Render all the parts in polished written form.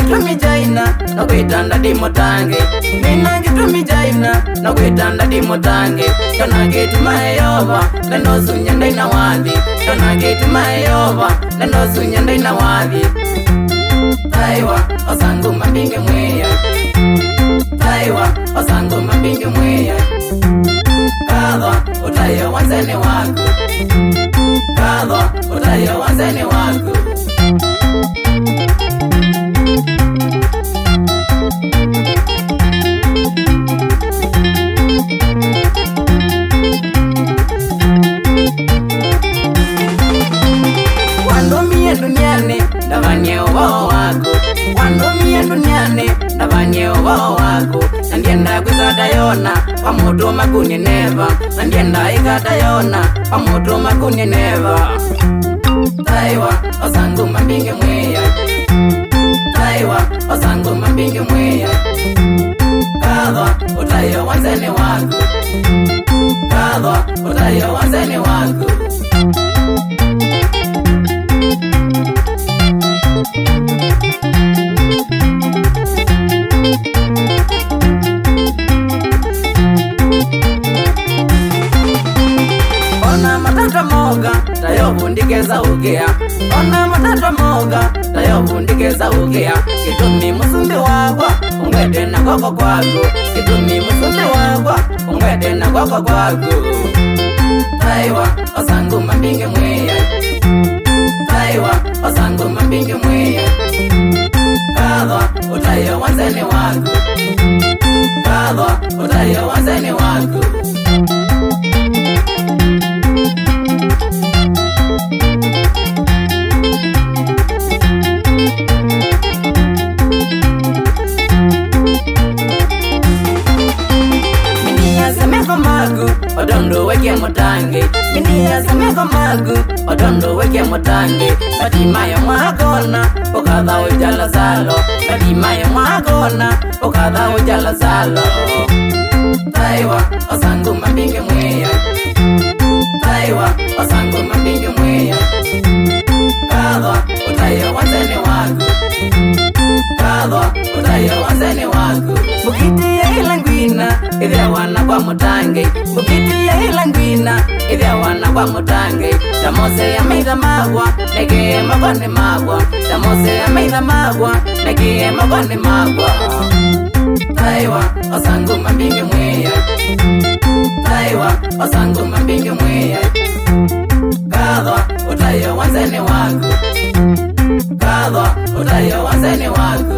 gitumi jaina no gwitanda di mutangi nina gitumi jaina no gwitanda di mutangi kana gituma Yehova neno sunya ndaina wathi kana gituma Yehova neno sunya ndaina wathi taiwa osangu mabinge mweya taiwa osangu mabinge mweya kadha utayo wanzani wako kadha utayo wanzani wako Wandomie duniani ndavanye ubao wako Wandomie duniani ndavanye ubao wako Nandienda kwikata yona pamoto makuni neva Nandienda ikata yona pamoto makuni neva Taiwa osangu mabinge mweya Taiwa osangu mabinge mweya Kadha utayo wanzani wako Kadha utayo wanzani wako Ona matata moga tayo bundikeza ugea Ona matata moga tayo bundikeza ugea Kitumi musumbi wagwa ungwete na koko kwako Kitumi musumbi wagwa ungwete na koko kwako Taiwa osangu mabinge mweya Taiwa osangu mabinge mweya Kadha utayo wanzani wako Kadha utayo wanzani wako Odondo weke mutangi Minia sameko magu Odondo weke mutangi Batimayo mwakona Ukadha ujala salo Batimayo mwakona Ukadha ujala salo Taiwa osangu mabinge mweya Taiwa osangu mabinge mweya Kadha utayo wanzani wako Kadha utayo wanzani wako Mukiti ya ilangwina Idhia wana kwa mutangi Mukiti ya ilangwina Idhia wana kwa mutangi Tamose ya meitha magwa Negie magwani magwa Tamose ya meitha magwa Negie magwani magwa Taiwa osangu mabinge mweya Taiwa osangu mabinge mweya Kadha utayo wanzani wako Kadha utayo wanzani wako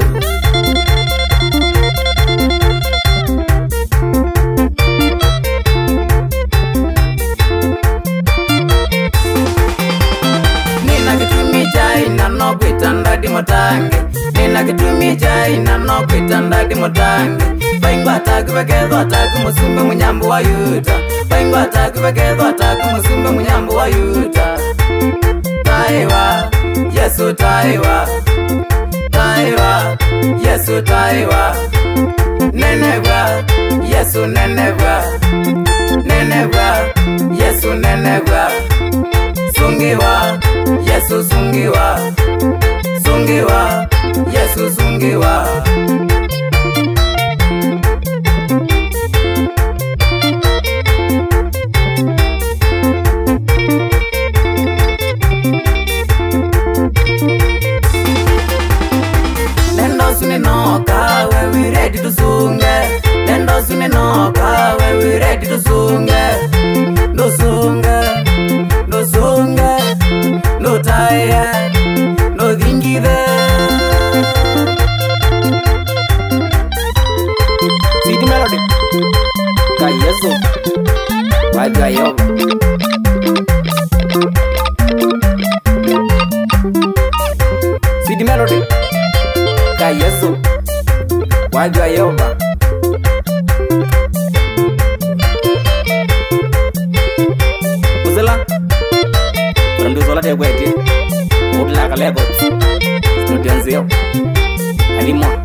no kwitanda di mutangi Nina kitumi jaina no kwitanda di mutangi Baingwa ataku vekezo ataku musumbe munyambu wa yuta Baingwa ataku vekezo ataku musumbe munyambu wa yuta Taiwa, Yesu Taiwa Taiwa, Yesu Taiwa Nenegwa, Yesu nenegwa Nenegwa, Yesu nenegwa Sungiwa, Yesu sungiwa Sungiwa, Yesu sungiwa Nendo suninoka, where we ready to sunge Nendo suninoka, where we ready to sunge No sunge, no sunge No tire, no thingy there See the melody Kayeso Wagayoba See the melody Kayeso Wagayoba Uzela Randuzola de Weti Udla Kalego Studianzio Anymore